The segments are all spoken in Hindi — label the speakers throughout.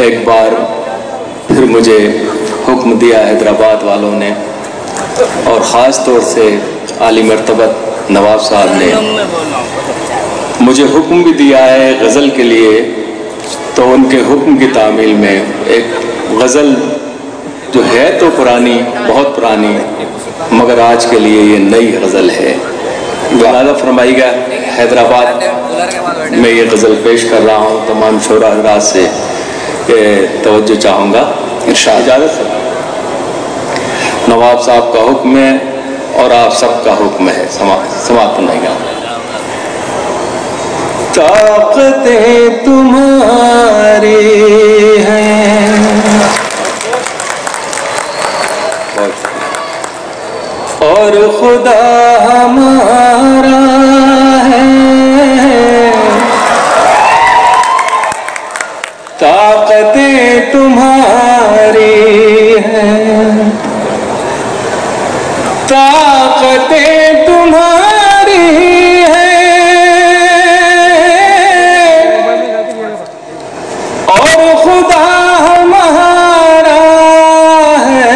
Speaker 1: एक बार फिर मुझे हुक्म दिया हैदराबाद वालों ने, और ख़ास तौर से आली मर्तबत नवाब साहब ने मुझे हुक्म भी दिया है गज़ल के लिए। तो उनके हुक्म की तामील में एक गज़ल जो है तो पुरानी, बहुत पुरानी, मगर आज के लिए ये नई गज़ल है। वादा फरमाइएगा, हैदराबाद में ये गज़ल पेश कर रहा हूँ। तमाम शोरा हज़रात से तवज्जो चाहूँगा, इजाज़त है। नवाब साहब का हुक्म है और आप सबका हुक्म है, समाप्त फरमाइएगा। ताक़तें तुम्हारी हैं और खुदा हमारा है। ताक़तें तुम्हारी हैं, ताक़तें तुम्हारी हैं और खुदा हमारा है।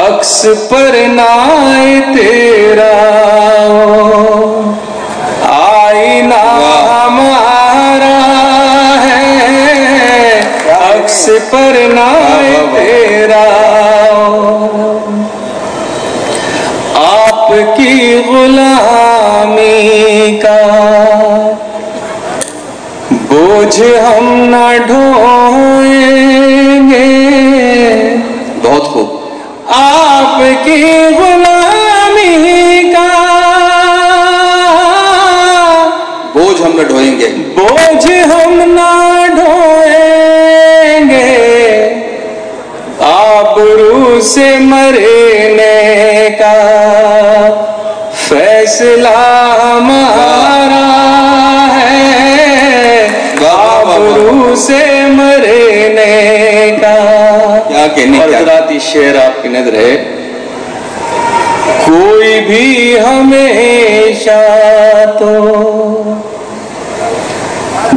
Speaker 1: अक्स पर नाए तेरा आईना हमारा है। अक्स पर नाए तेरा आपकी गुलामी का बोझ हम न ढोएंगे। बहुत खूब। आपकी गुलामी का बोझ हम न ढोएंगे, बोझ हम न ढोएंगे। आबरू से मरने का फैसला हमारा है। आबरू से मरने का क्या कहने। और ज़राती शेर आपकी नजर है। कोई भी हमेशा तो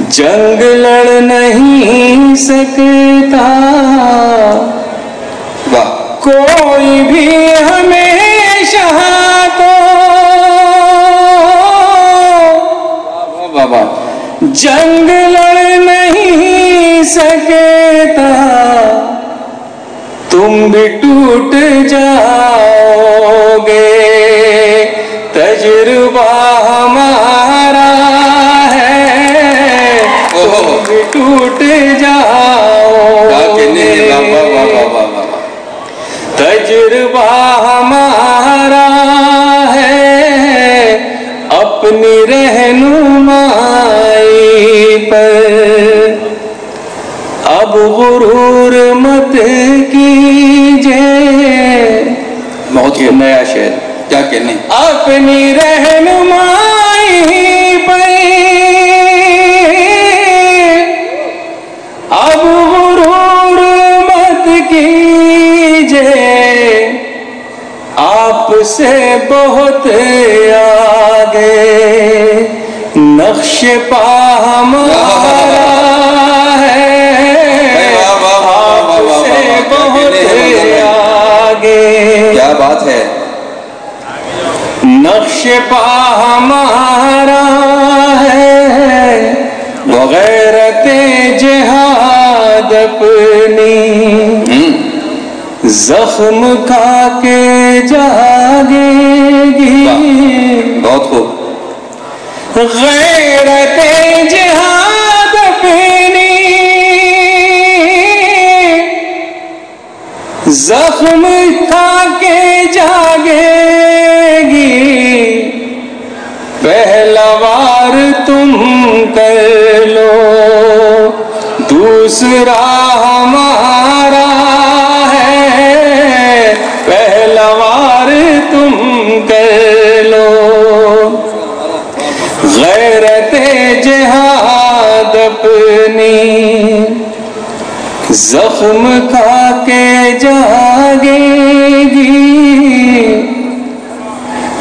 Speaker 1: जंग लड़ नहीं सकता। कोई भी हमेशा तो जंग लड़ नहीं सकता। तुम भी टूट जाओगे, तजुर्बा हमारा है। तुम भी टूट जाओगे, तजुर्बा हमारा है। अपनी रहनुमाई पर अब गुरूर मत कीजिए। बहुत ही नया शेर, क्या कहने। अपनी रहनुमाई पर अब गुरूर मत कीजिए। आपसे बहुत आगे नक्श पा हमारा है। आपसे बहुत आगे, क्या बात है। नक्श पा हमारा है। गैरते जिहाद अपनी जख्म खा के जागेगी। बहुत खूब। गैरते जिहाद अपनी जख्म खा के जागेगी। पहला वार तुम कर लो, दूसरा हमारा है। पहला वार तुम कर लो, गैरते जिहाद अपनी जख्म खा के जागेगी।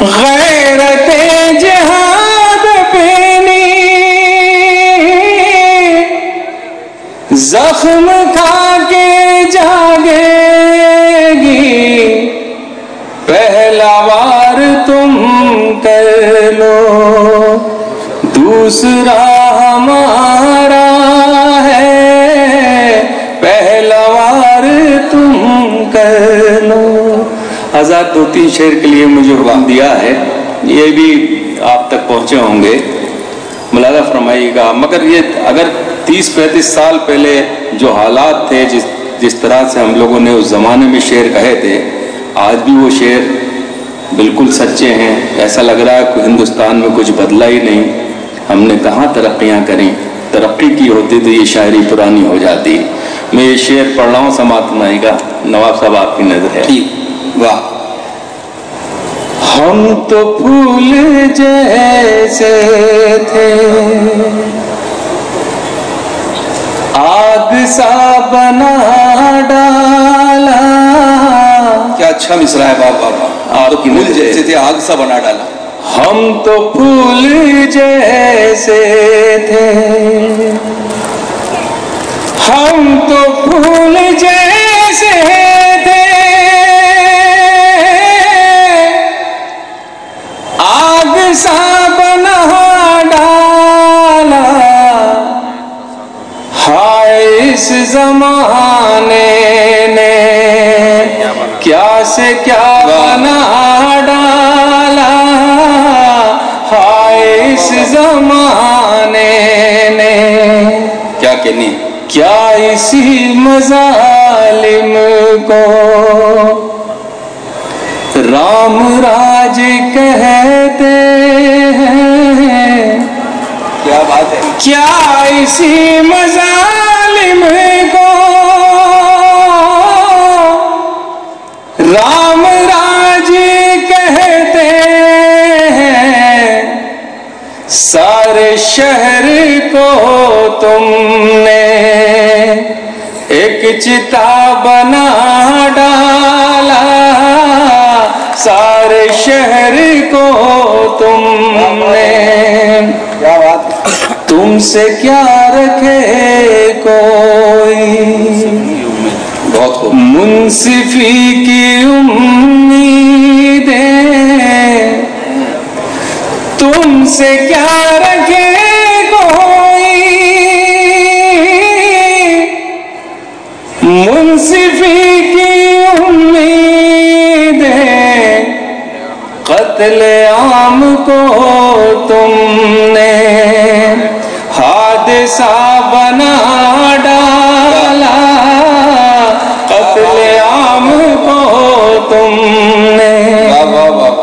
Speaker 1: गैरते जिहाद अपनी जख्म खा के जागेगी, पहला वार तुम कर लो, दूसरा हमारा है, पहला वार तुम कर लो। आजाद 2-3 शेर के लिए मुझे हुक्म दिया है, ये भी आप तक पहुंचे होंगे, मुलाजा फरमाइएगा। मगर ये अगर 30-35 साल पहले जो हालात थे, जिस तरह से हम लोगों ने उस जमाने में शेर कहे थे, आज भी वो शेर बिल्कुल सच्चे हैं। ऐसा लग रहा है कि हिंदुस्तान में कुछ बदला ही नहीं, हमने कहाँ तरक्कियाँ करी, तरक्की की होती तो ये शायरी पुरानी हो जाती। मैं ये शेर पढ़ रहा हूँ, समाप्त बनाएगा। नवाब साहब आपकी नजर है।
Speaker 2: ठीक, वाह।
Speaker 1: हम तो फूल जैसे थे, आग सा बना डाला।
Speaker 2: क्या अच्छा मिसरा है, वाह वाह वाह। आप तो फूल जैसे थे, आग सा बना डाला।
Speaker 1: हम तो फूल जैसे थे, हम तो फूल जैसे थे, आग सा बना डाला। हाय इस जमाने ने क्या से क्या बना डाला, हाय इस जमाने ने
Speaker 2: क्या कहनी,
Speaker 1: क्या इसी मजालिम को राम राज कहते हैं।
Speaker 2: क्या बात है,
Speaker 1: क्या इसी मजालिम को राम राज कहते हैं। सारे शहर को तुमने एक चिता बना डाला, सारे शहर को तुमने।
Speaker 2: क्या बात,
Speaker 1: तुमसे क्या रखे कोई,
Speaker 2: बहुत खूब।
Speaker 1: मुंसिफी की उम्मीदें, तुमसे क्या रखे कोई, मुंसिफी की उम्मीदें। कत्ल आम को तुमने हादसा बना डाला, कत्ल आम को तुमने।
Speaker 2: वाह वाह वाह।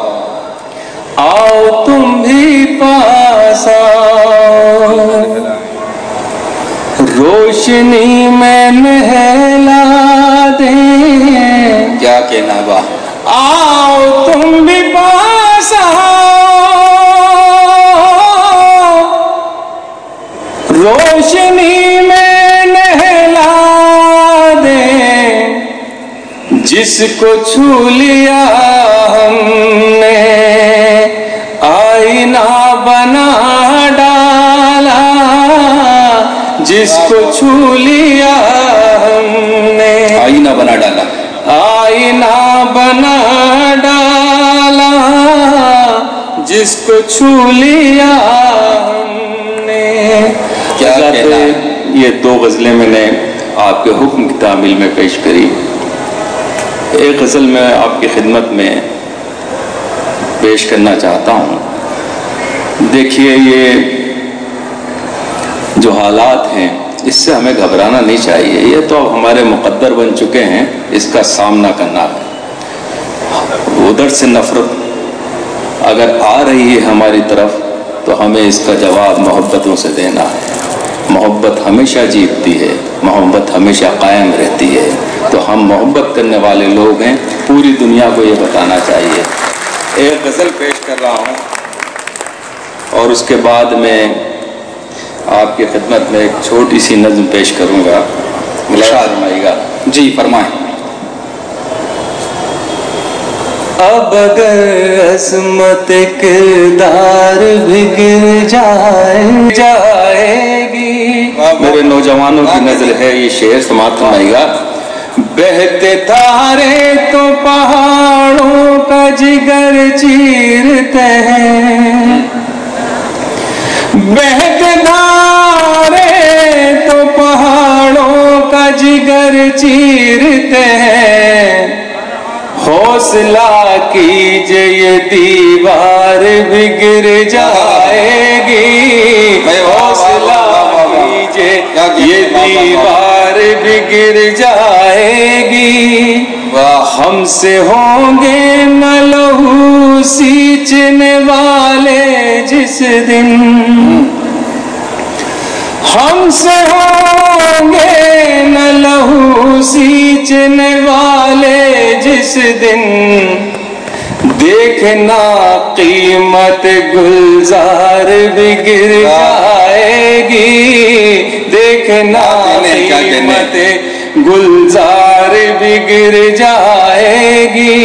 Speaker 1: आओ तुम भी पास आओ, रोशनी में नहला दें।
Speaker 2: क्या कहना, वाह।
Speaker 1: आओ तुम भी पास आओ, रोशनी में नहला दें। जिसको छू लिया हमने आईना बना डाला, जिसको छू लिया हमने
Speaker 2: आईना बना डाला,
Speaker 1: आईना बना डाला, जिसको छू लिया हमने।
Speaker 2: क्या कहना है।
Speaker 1: ये 2 गज़लें मैंने आपके हुक्म की तामील में पेश करी। एक गज़ल मैं आपकी खिदमत में पेश करना चाहता हूँ। देखिए, ये जो हालात हैं, इससे हमें घबराना नहीं चाहिए। ये तो अब हमारे मुक़द्दर बन चुके हैं, इसका सामना करना है। उधर से नफरत अगर आ रही है हमारी तरफ, तो हमें इसका जवाब मोहब्बतों से देना है। मोहब्बत हमेशा जीतती है, मोहब्बत हमेशा कायम रहती है। तो हम मोहब्बत करने वाले लोग हैं, पूरी दुनिया को ये बताना चाहिए। एक गज़ल पेश कर रहा हूँ और उसके बाद में आपकी खिदमत में एक छोटी सी नज़्म पेश करूँगा। फरमाइएगा।
Speaker 2: जी फरमाएं।
Speaker 1: अब अगर अज़मत किरदार भी गिर जाएगी। मेरे नौजवानों की नजर है, ये शेर समाप्त फरमाइएगा। बहते धारे तो पहाड़ों का जिगर चीरते हैं, बहते धारे तो पहाड़ों का जिगर चीरते हैं। हौसला कीजिए ये दीवार भी गिर जाएगी, हौसला कीजिए ये दीवार भी गिर जाएगी। हमसे होंगे न लहू सींचने वाले जिस दिन, हमसे होंगे न लहू सींचने वाले जिस दिन। देखना कीमत गुलजार भी गिर जाएगी, देखना कीमत गुलजार भी गिर जाएगी।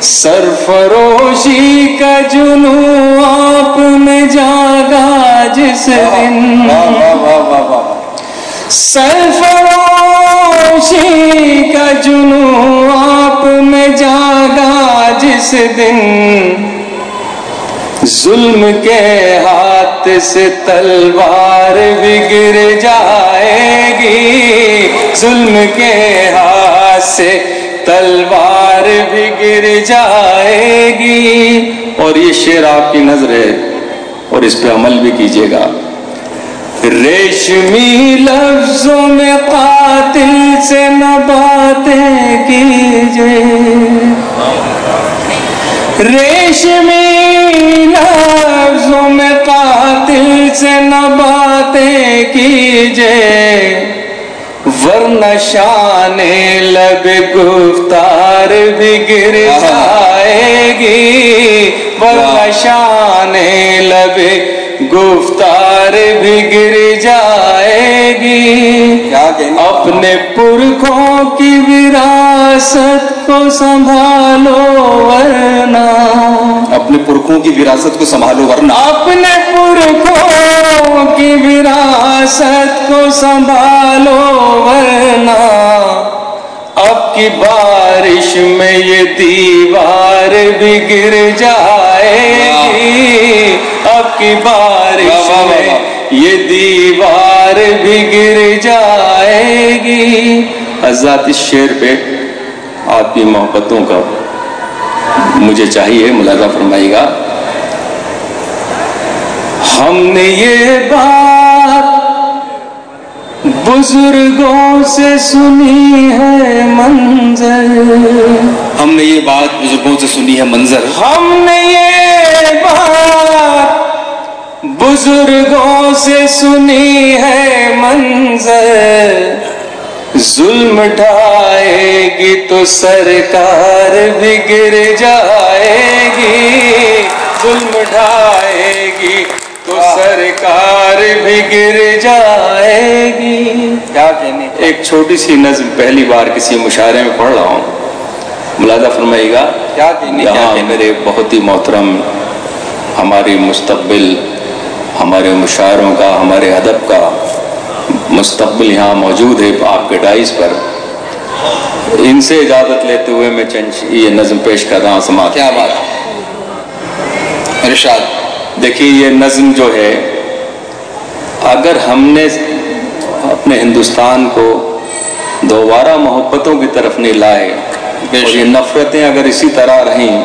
Speaker 1: सरफरोशी का जुनू आप में जागा जिस दिन, सरफरोशी का जुनू आप में जागा जिस दिन। जुल्म के हाथ से तलवार भी गिर जाएगी, जुल्म के हाथ से तलवार भी गिर जाएगी। और ये शेर आपकी नजर है और इस पे अमल भी कीजिएगा। रेशमी लफ्जों में कातिल से न बातें कीजिए, रेशमी लफ्जों में कातिल से न बातें कीजिए। वरना शाने लब गुफ्तार भी गिर जाएगी, वरना शाने लब गुफ्तार भी गिर जाएगी। क्या कहना? अपने पुरखों की विरासत को संभालो वरना, अपने पुरखों की विरासत को संभालो वरना, अपने पुरखों की विरासत को संभालो वरना। अब की बारिश में ये दीवार भी गिर जाएगी, अब की बारिश में ये दीवार भी गिर जाएगी। हज़रत इस शेर पे आपकी मोहब्बतों का मुझे चाहिए मुलाज़ा फरमाइएगा। हमने ये बात बुजुर्गों से सुनी है मंजर,
Speaker 2: हमने ये बात बुजुर्गों से सुनी है मंजर,
Speaker 1: हमने ये बात बुजुर्गों से सुनी है मंजर। जुल्म ढाएगी तो सरकार भी गिर जाएगी, जुल्म ढाएगी तो सरकार भी गिर जाएगी। क्या कहने? एक छोटी सी नज़्म पहली बार किसी मुशायरे में पढ़ रहा हूँ, मुलाज़ा फरमाइएगा। क्या कहने? यहाँ मेरे बहुत ही मोहतरम हमारी मुस्तक़बिल, हमारे मुशायरों का, हमारे अदब का मुस्तक़बिल यहाँ मौजूद है आपके डाइस पर। इनसे इजाज़त लेते हुए मैं चंद ये नज़्म पेश कर रहा हूँ। समाज
Speaker 2: क्या बात इरशाद।
Speaker 1: देखिए ये नज़्म जो है, अगर हमने अपने हिंदुस्तान को दोबारा मोहब्बतों की तरफ नहीं लाए और ये नफ़रतें अगर इसी तरह रहीं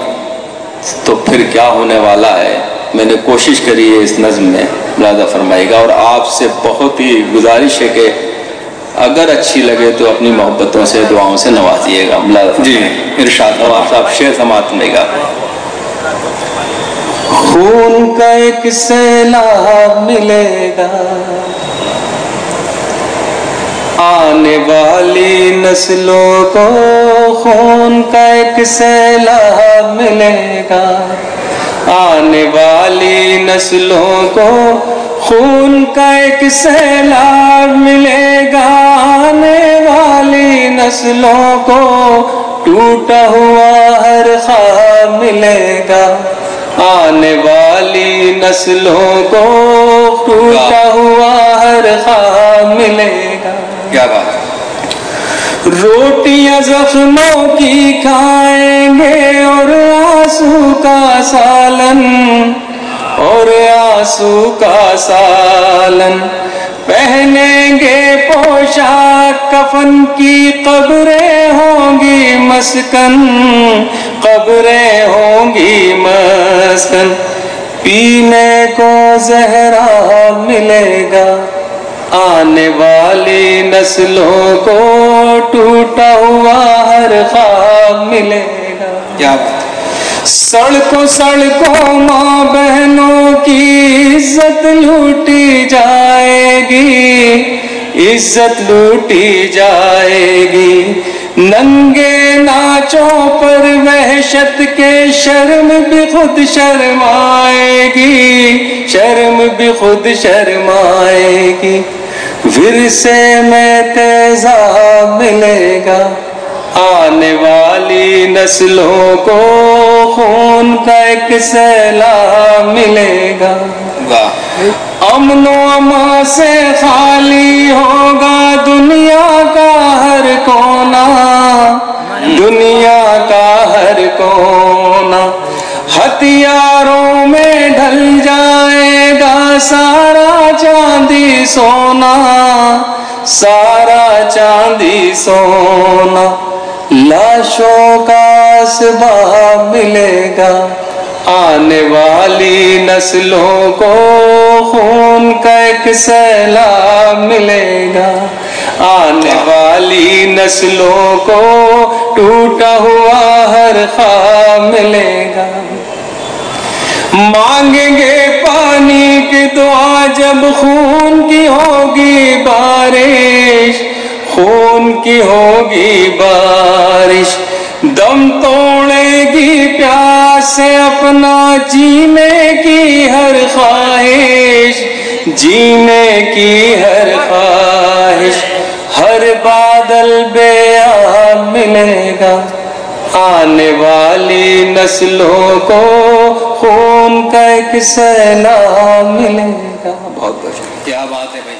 Speaker 1: तो फिर क्या होने वाला है। मैंने कोशिश करी है इस नज़्म में, मुलाज़ा फरमाइएगा। और आपसे बहुत ही गुजारिश है कि अगर अच्छी लगे तो अपनी मोहब्बतों से, दुआओं से नवाजिएगा। मुलाज़ा
Speaker 2: जी इरशाद।
Speaker 1: नवाब साहब शेर समात मिलेगा। खून का एक सैलाब मिलेगा, आने वाली नस्लों को खून का एक सैलाब मिलेगा, आने वाली नस्लों को खून का एक सैलाब मिलेगा, आने वाली नस्लों को टूटा हुआ हर ख्वाब मिलेगा, आने वाली नस्लों को टूटा हुआ हर ख्वाब मिलेगा।
Speaker 2: क्या बात।
Speaker 1: रोटियां जख्मों की खाएंगे और आंसू का सालन, और आंसू का सालन पहनेंगे पोशाक कफन की, कब्रें होंगी मस्कन, कब्रें होंगी मस्कन। पीने को ज़हरा मिलेगा, आने वाली नस्लों को टूटा हुआ हर ख्वाब मिलेगा।
Speaker 2: क्या
Speaker 1: सड़कों सड़कों माँ बहनों की इज्जत लूटी जाएगी, इज्जत लूटी जाएगी। नंगे नाचों पर वहशत के शर्म भी खुद शर्माएगी, शर्म भी खुद शर्माएगी। विरसे में तेजाब मिलेगा, आने वाली नस्लों को खून का एक सैलाब मिलेगा। अमनो अमा से खाली होगा दुनिया का हर कोना, दुनिया का हर कोना। हथियारों में ढल जाएगा सारा चांदी सोना, सारा चांदी सोना। लाशों का असबाब मिलेगा, आने वाली नस्लों को खून का एक सैलाब मिलेगा, आने वाली नस्लों को टूटा हुआ हर ख्वाब मिलेगा। मांगेंगे पानी की दुआ जब खून की होगी बारिश, खून की होगी बारिश। दम तोड़ेगी प्यास से अपना जीने की हर ख्वाहिश, जीने की हर ख्वाहिश। हर बादल बेआब मिलेगा, आने वाली नस्लों को खून का एक सैलाब मिलेगा।
Speaker 2: बहुत बहुत क्या बात है भाई।